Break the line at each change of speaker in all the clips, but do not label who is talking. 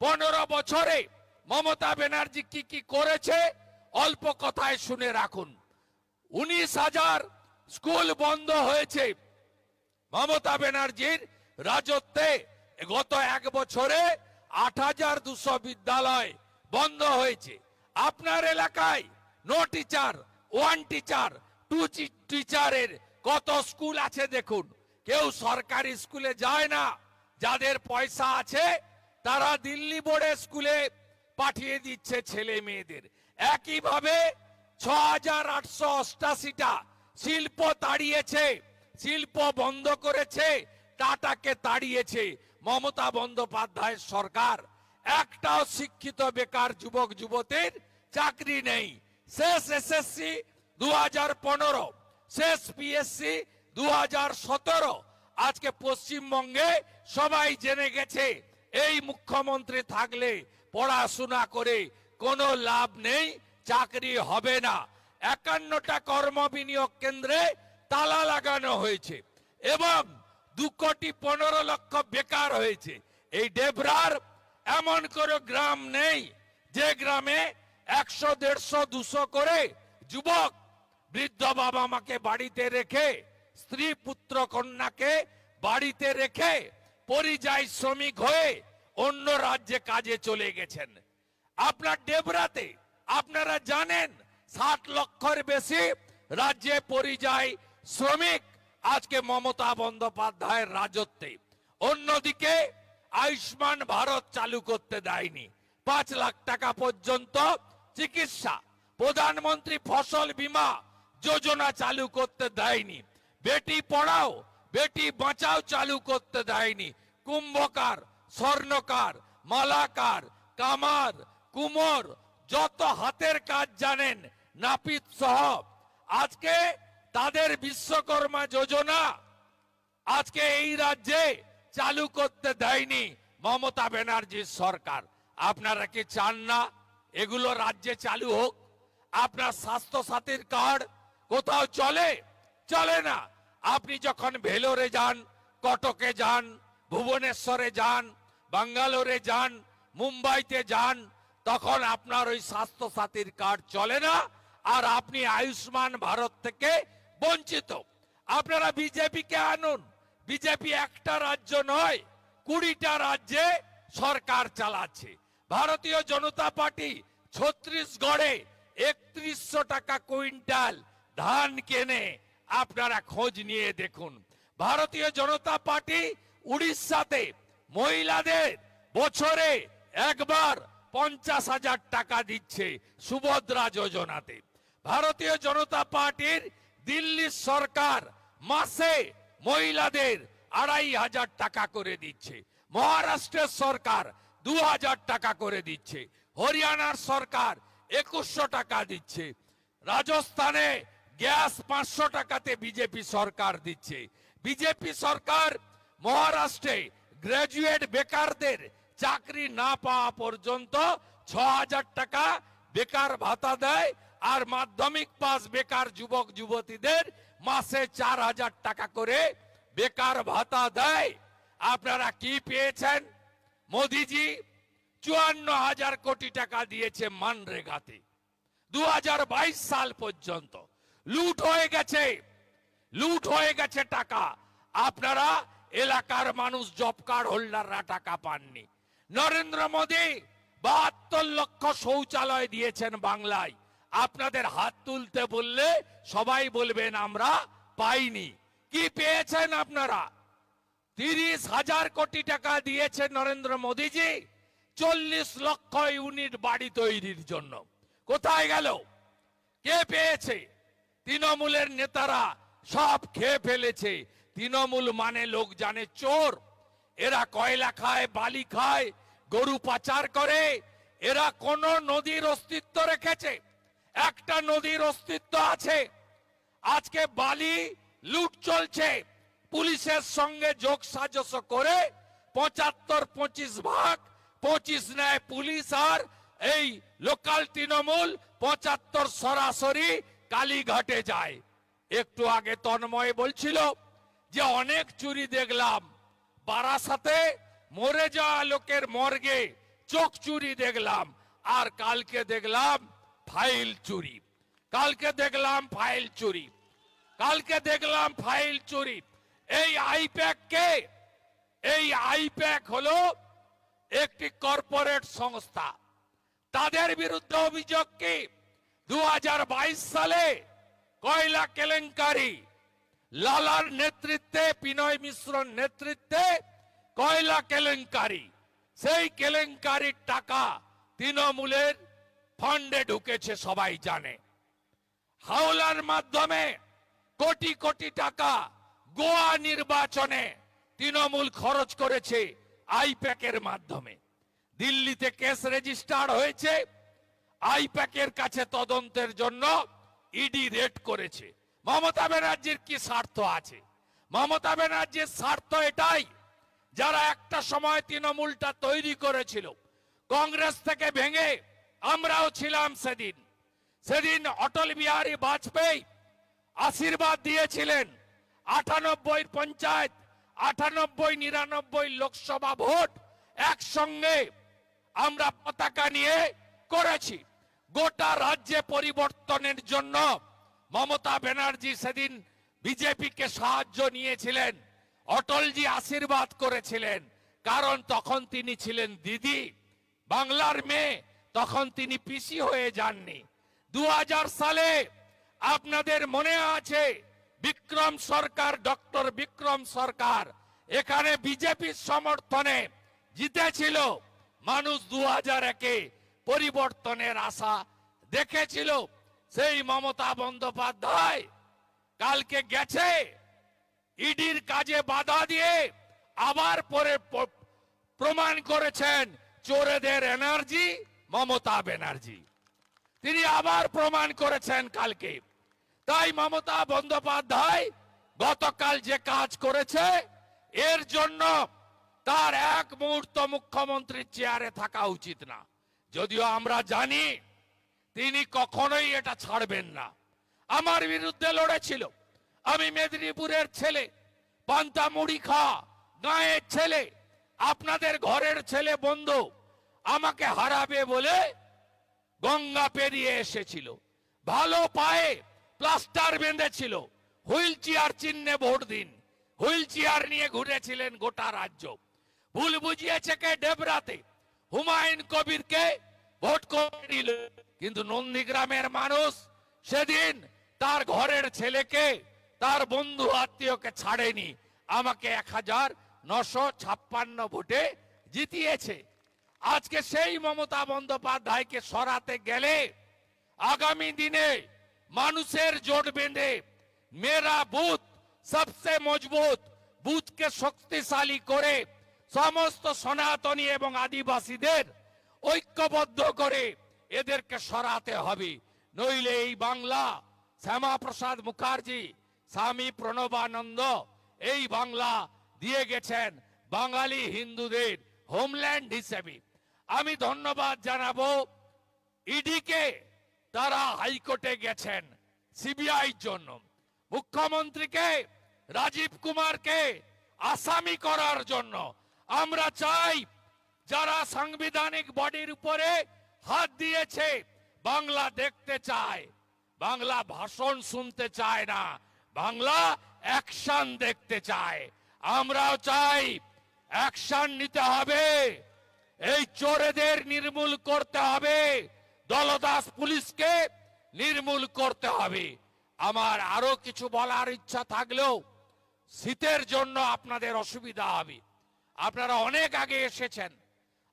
15 বছরে মমতা ব্যানার্জি কি কি করেছে অল্প কথায় শুনে রাখুন। 19,000 স্কুল বন্ধ হয়েছে মমতা ব্যানার্জির রাজত্বে। গত এক বছরে 8,200 বিদ্যালয় বন্ধ হয়েছে। আপনার এলাকায় no teacher, one teacher, two টিচারের কত স্কুল আছে দেখুন। কেউ সরকারি স্কুলে যায় না, যাদের পয়সা আছে তারা দিল্লি বোর্ডে স্কুলে পাঠিয়ে দিচ্ছে ছেলে মেয়েদের। একইভাবে 6,888টা শিল্প তাড়িয়েছে, শিল্প বন্ধ করেছে, টাটাকে তাড়িয়েছে মমতা বন্দ্যোপাধ্যায়ের সরকার। একটাও শিক্ষিত বেকার যুবক যুবতীর চাকরি নেই। শেষ এসএসসি 2015, শেষ পিএসসি 2017। আজকে পশ্চিমবঙ্গে সবাই জেনে গেছে এই মুখ্যমন্ত্রী থাকলে পড়াশোনা করে কোনো লাভ নেই, চাকরি হবে না। 51টা কর্ম বিনিয়োগ কেন্দ্রে তালা লাগানো হয়েছে এবং 2,15,00,000 বেকার হয়েছে। এই ডেবরার এমন কোনো গ্রাম নেই যে গ্রামে 100, 150, 200 করে যুবক বৃদ্ধ বাবা মাকে বাড়িতে রেখে, স্ত্রী পুত্র কন্যাকে বাড়িতে রেখে পরিযায়ী শ্রমিক হয়ে অন্য রাজ্যে কাজে চলে গেছেন। আপনার ডেবরাতে আপনারা জানেন 60 লক্ষের বেশি রাজ্যে পরিযায়ী শ্রমিক আজকে মমতা বন্দ্যোপাধ্যায়ের রাজত্বে। অন্যদিকে আয়ুষ্মান ভারত চালু করতে দেয়নি, 5 লাখ টাকা পর্যন্ত চিকিৎসা। প্রধানমন্ত্রী ফসল বীমা যোজনা চালু করতে দেয়নি। বেটি পড়াও বেটি বাঁচাও চালু করতে দেয়নি। কুম্ভকার, স্বর্ণকার, মালাকার, কামার, কুমোর, যত হাতের কাজ জানেন নাপিত সহ আজকে তাদের বিশ্বকর্মা যোজনা আজকে এই রাজ্যে চালু করতে দেয়নি মমতা ব্যানার্জির সরকার। আপনারা কি চান না এগুলো রাজ্যে চালু হোক? আপনার স্বাস্থ্য সাথীর কার্ড কোথাও চলে? চলে না। আপনি যখন ভেলোরে যান, কটকে যান, ভুবনেশ্বরে যান, বাঙ্গালোরে যান, মুম্বাইতে যান, তখন আপনার ওই স্বাস্থ্য সাথীর কার্ড চলে না আর আপনি আয়ুষ্মান ভারত থেকে বঞ্চিত। আপনারা বিজেপিকে আনুন। বিজেপি একটা রাজ্য নয়, 20টা রাজ্যে সরকার চালাচ্ছে। ভারতীয় জনতা পার্টি ছত্তিশগড়ে 3100 টাকা কুইন্টাল ধান কেনে, আপনারা খোঁজ নিয়ে দেখুন। ভারতীয় জনতা পার্টি উড়িষ্যাতে মহিলাদের বছরে একবার 50,000 টাকা দিচ্ছে সুভদ্রা যোজনাতে। ভারতীয় জনতা পার্টির দিল্লির সরকার মাসে মহিলাদের 2,500 টাকা করে দিচ্ছে। মহারাষ্ট্রের সরকার 2,000 টাকা করে দিচ্ছে। হরিয়ানার সরকার 2,100 টাকা দিচ্ছে। রাজস্থানে গ্যাস 500 টাকাতে বিজেপি সরকার দিচ্ছে। বিজেপি সরকার মহারাষ্ট্রে গ্রাজুয়েট বেকারদের চাকরি না পাওয়া পর্যন্ত 6,000 টাকা বেকার ভাতা দেয় আর মাধ্যমিক পাস বেকার যুবক যুবতীদের মাসে 4,000 টাকা করে বেকার ভাতা দেয়। আপনারা কি পেয়েছেন? মোদিজি 54,000 কোটি টাকা দিয়েছে মানরেগাতে 2022 সাল পর্যন্ত। লুট হয়ে গেছে, লুট হয়ে গেছে টাকা। আপনারা এলাকার মানুষ জব কার্ড হোল্ডাররা টাকা পাননি। নরেন্দ্র মোদী 72 লক্ষ শৌচালয় দিয়েছেন বাংলায়। আপনাদের হাত তুলতে বললে সবাই বলবেন আমরা পাইনি। কি পেয়েছেন আপনারা? 30,000 কোটি টাকা দিয়েছেন নরেন্দ্র মোদীজি 40 লক্ষ ইউনিট বাড়ি তৈরির জন্য। কোথায় গেল? কে পেয়েছে? তৃণমূলের নেতারা সব খেয়ে ফেলেছে। তৃণমূল মানে লোক জানে চোর। এরা কয়লা খায়, বালি খায়, গরু পাচার করে। এরা কোন নদীর অস্তিত্ব রেখেছে? একটা নদীর অস্তিত্ব আছে। আজকে বালি লুট চলছে। পুলিশের সঙ্গে যোগ সাজস করে 75-25 ভাগ, 25 নেয় পুলিশ আর এই লোকাল তৃণমূল, 75 সরাসরি কালীঘাটে যায়। একটু আগে তন্ময় বলছিল যে অনেক চুরি দেখলাম। বারাসাতে মরে যাওয়া লোকের মর্গে চোখ চুরি দেখলাম, আর কালকে দেখলাম ফাইল চুরি, কালকে দেখলাম ফাইল চুরি, কালকে দেখলাম ফাইল চুরি। এই আইপ্যাক হলো একটি কর্পোরেট সংস্থা। তাদের বিরুদ্ধে অভিযোগ কি 2022 সালে কয়লা কেলেঙ্কারি, লালার নেতৃত্বে, বিনয় মিশ্রর নেতৃত্বে কয়লা কেলেঙ্কারি, সেই কেলেঙ্কারির টাকা তৃণমূলের ফান্ডে ঢুকেছে সবাই জানে। হাওলার মাধ্যমে কোটি কোটি টাকা গোয়া নির্বাচনে তৃণমূল খরচ করেছে আইপ্যাকের মাধ্যমে। দিল্লিতে কেস রেজিস্টার হয়েছে, আইপ্যাকের কাছে তদন্তের জন্য ইডি রেড করেছে। মমতা ব্যানার্জির কি স্বার্থ আছে? মমতা ব্যানার্জির স্বার্থ এটাই, যারা একটা সময় তৃণমূলটা তৈরি করেছিল কংগ্রেস থেকে ভেঙে, আমরাও ছিলাম সেদিন। সেদিন অটল বিহারী বাজপেয়ী আশীর্বাদ দিয়েছিলেন, 98 পঞ্চায়েত, 98, 99 লোকসভা ভোট একসঙ্গে আমরা পতাকা নিয়ে করেছি। গোটা রাজ্যে পরিবর্তনের জন্য মমতা ব্যানার্জি সেদিন বিজেপিকে সাহায্য নিয়েছিলেন, অটলজি আশীর্বাদ করেছিলেন, কারণ তখন তিনি ছিলেন দিদি, বাংলার মেয়ে, তখন তিনি পিসি হয়ে যাননি। 2000 সালে আপনাদের মনে আছে বিক্রম সরকার, ডক্টর বিক্রম সরকার এখানে বিজেপির সমর্থনে জিতেছিল। মানুষ 2001-এ পরিবর্তনের আশা দেখেছিল। সেই মমতা বন্দ্যোপাধ্যায় কালকে গেছে ইডির কাজে বাধা দিয়ে, আবার পরে প্রমাণ করেছেন চোরেদের এনার্জি মমতা ব্যানার্জি, তিনি আবার প্রমাণ করেছেন কালকে। তাই মমতা বন্দ্যোপাধ্যায় গতকাল যে কাজ করেছে, এর জন্য তার এক মুহূর্ত মুখ্যমন্ত্রীর চেয়ারে থাকা উচিত না। যদিও আমরা জানি তিনি কখনোই এটা ছাড়বেন না। আমার বিরুদ্ধে লড়েছিল, আমি মেদিনীপুরের ছেলে, পান্তা মুড়ি খাওয়া গাঁয়ের ছেলে, আপনাদের ঘরের ছেলে বন্ধু, আমাকে হারাবে বলে গঙ্গা পেরিয়ে এসেছিল, ভালো পায়ে প্লাস্টার বেঁধেছিল, হুইল চেয়ার চিহ্নে ভোট দিন, হুইল চেয়ার নিয়ে ঘুরেছিলেন গোটা রাজ্য। ভুল বুঝিয়েছে কে? ডেবরাতে হুমায়ুন কবিরকে ভোট করে নিল, কিন্তু নন্দীগ্রামের মানুষ সেদিন তার ঘরের ছেলেকে, তার বন্ধু আত্মীয়কে ছাড়েনি, আমাকে 1956 ভোটে জিতিয়েছে। আজকে সেই মমতা বন্দ্যোপাধ্যায়কে সরাতে গেলে আগামী দিনে মানুষের জোট বেঁধে মেরা বুথ সবচেয়ে মজবুত বুথকে শক্তিশালী করে সমস্ত সনাতনী এবং আদিবাসীদের ঐক্যবদ্ধ করে এদেরকে সরাতে হবে। নইলে এই বাংলা, শ্যামাপ্রসাদ মুখার্জি, স্বামী প্রণবানন্দ এই বাংলা দিয়ে গেছেন বাঙালি হিন্দুদের হোমল্যান্ড হিসেবে। আমি ধন্যবাদ জানাবো ইডিকে, তারা হাইকোর্টে গেছেন সিবিআই জন্য, মুখ্যমন্ত্রীকে, রাজীব কুমারকে আসামি করার জন্য। আমরা চাই যারা সাংবিধানিক বডির উপরে হাত দিয়েছে, বাংলা দেখতে চায়, বাংলা ভাষণ শুনতে চায় না, বাংলা অ্যাকশন দেখতে চায়। আমরাও চাই অ্যাকশন নিতে হবে, এই চোরেদের নির্মূল করতে হবে, দলদাস পুলিশকে নির্মূল করতে হবে। আমার আরো কিছু বলার ইচ্ছা থাকলেও শীতের জন্য আপনাদের অসুবিধা হবে। আপনারা অনেক আগে এসেছেন,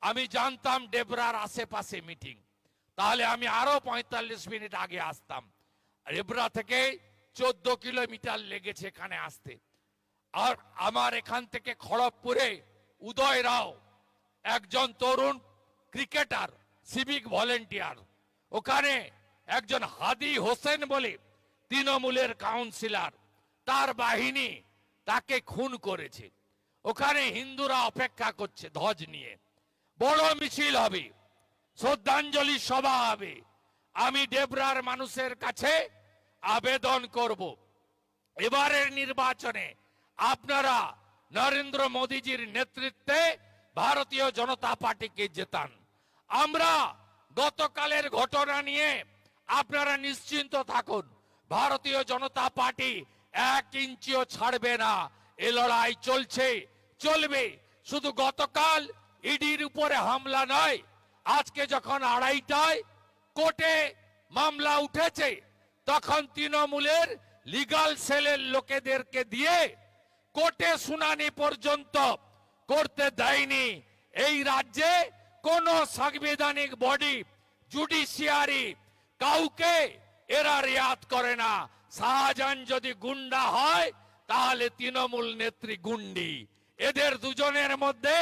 আমি জানতাম ডেবরার আশেপাশে মিটিং, তাহলে আমি আরো 45 মিনিট আগে আসতাম। ডেবরা থেকে 14 কিলোমিটার লেগেছে এখানে আসতে। আর আমার এখান থেকে খড়গপুরে উদয় রাও একজন তরুণ ক্রিকেটার, সিভিক ভলেন্টিয়ার, ওখানে একজন হাদি হোসেন বলে তৃণমূলের কাউন্সিলর, তার বাহিনী তাকে খুন করেছে। ওখানে হিন্দুরা অপেক্ষা করছে ধ্বজ নিয়ে, বড় মিছিল হবে, শ্রদ্ধাঞ্জলি সভা হবে। আমি ডেবরার মানুষের কাছে আবেদন করব, এবারের নির্বাচনে আপনারা নরেন্দ্র মোদীজির নেতৃত্বে ভারতীয় জনতা পার্টিকে জেতান। আমরা গতকালের ঘটনা নিয়ে আপনারা নিশ্চিন্ত থাকুন, ভারতীয় জনতা পার্টি 1 ইঞ্চিও ছাড়বে না। এ লড়াই চলছে, চলবে। শুধু গতকাল ইডির উপরে হামলা নয়, আজকে যখন 2:30টায় কোর্টে মামলা উঠেছে, তখন তৃণমূলের লিগাল সেলের লোকেদেরকে দিয়ে কোর্টে শুনানি পর্যন্ত করতে দেয়নি। এই রাজ্যে কোন সাংবিধানিক বডি, জুডিশিয়ারি কাউকে এরা রিয়াত করে না। শাহজাহান যদি গুন্ডা হয় তাহলে তৃণমূল নেত্রী গুন্ডি। এদের দুজনের মধ্যে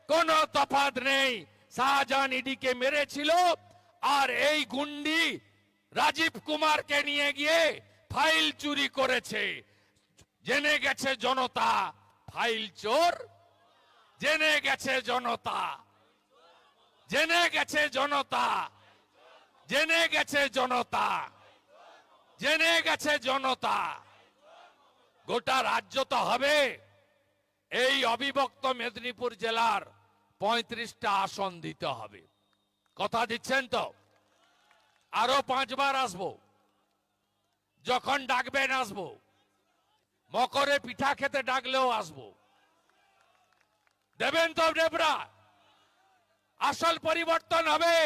কোনো তফাৎ নেই। শাহজাহান ইডিকে মেরেছিল, আর এই গুন্ডি রাজীব কুমারকে নিয়ে গিয়ে ফাইল চুরি করেছে। জেনে গেছে জনতা ফাইল চোর, জেনে গেছে জনতা, জেনে গেছে জনতা, জেনে গেছে জনতা, জেনে গেছে জনতা। গোটা রাজ্য তো হবে। এই অবিভক্ত মেদিনীপুর জেলার 35টা আসন দিতে হবে। কথা দিচ্ছেন তো? আরো 5 বার আসবো, যখন ডাকবেন আসবো, মকরে পিঠা খেতে ডাকলেও আসবো। দেবেন তো দেবরা? আসল পরিবর্তন হবে।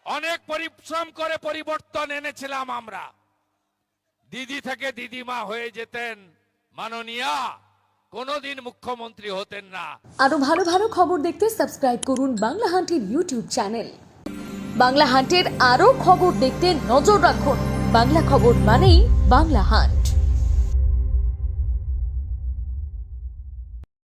অনেক পরিশ্রম করে পরিবর্তন এনেছিলাম আমরা। দিদি থেকে দিদিমা হয়ে যেতেন মাননীয়া, কোনোদিন মুখ্যমন্ত্রী হতেন না।
আরো ভালো ভালো খবর দেখতে সাবস্ক্রাইব করুন বাংলা হান্টের ইউটিউব চ্যানেল। বাংলা হান্টের আরো খবর দেখতে নজর রাখুন। বাংলা খবর মানেই বাংলা হান্ট।